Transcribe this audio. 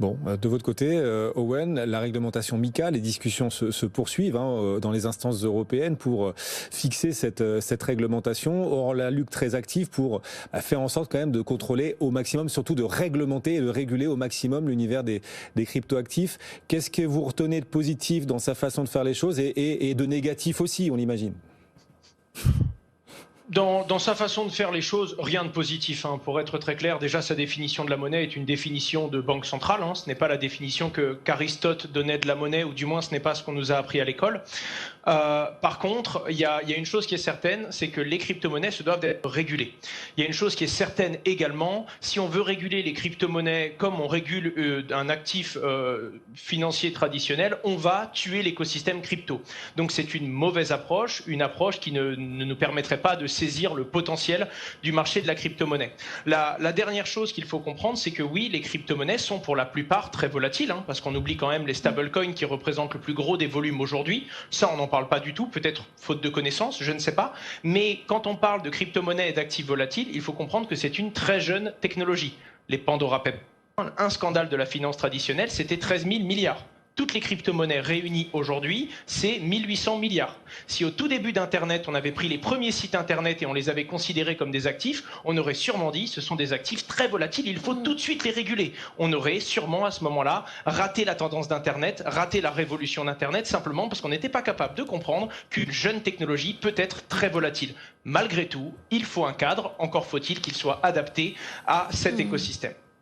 Bon, de votre côté, Owen, la réglementation MiCA, les discussions se poursuivent dans les instances européennes pour fixer cette réglementation. Or, la Luc très active pour faire en sorte quand même de contrôler au maximum, surtout de réglementer et de réguler au maximum l'univers des cryptoactifs. Qu'est-ce que vous retenez de positif dans sa façon de faire les choses et de négatif aussi, on l'imagine? Dans sa façon de faire les choses, rien de positif. Pour être très clair, déjà sa définition de la monnaie est une définition de banque centrale. Ce n'est pas la définition qu'Aristote donnait de la monnaie, ou du moins ce n'est pas ce qu'on nous a appris à l'école. Par contre, il y a une chose qui est certaine, c'est que les crypto-monnaies se doivent d'être régulées. Il y a une chose qui est certaine également, si on veut réguler les crypto-monnaies comme on régule un actif financier traditionnel, on va tuer l'écosystème crypto. Donc c'est une mauvaise approche, une approche qui ne nous permettrait pas de saisir le potentiel du marché de la crypto-monnaie. La dernière chose qu'il faut comprendre, c'est que oui, les crypto-monnaies sont pour la plupart très volatiles, parce qu'on oublie quand même les stablecoins qui représentent le plus gros des volumes aujourd'hui. Ça, on n'en parle pas du tout, peut-être faute de connaissances, je ne sais pas. Mais quand on parle de crypto-monnaies et d'actifs volatiles, il faut comprendre que c'est une très jeune technologie. Les Pandora Papers, un scandale de la finance traditionnelle, c'était 13 000 milliards. Toutes les crypto-monnaies réunies aujourd'hui, c'est 1800 milliards. Si au tout début d'Internet, on avait pris les premiers sites Internet et on les avait considérés comme des actifs, on aurait sûrement dit ce sont des actifs très volatiles, il faut tout de suite les réguler. On aurait sûrement à ce moment-là raté la tendance d'Internet, raté la révolution d'Internet, simplement parce qu'on n'était pas capable de comprendre qu'une jeune technologie peut être très volatile. Malgré tout, il faut un cadre, encore faut-il qu'il soit adapté à cet écosystème.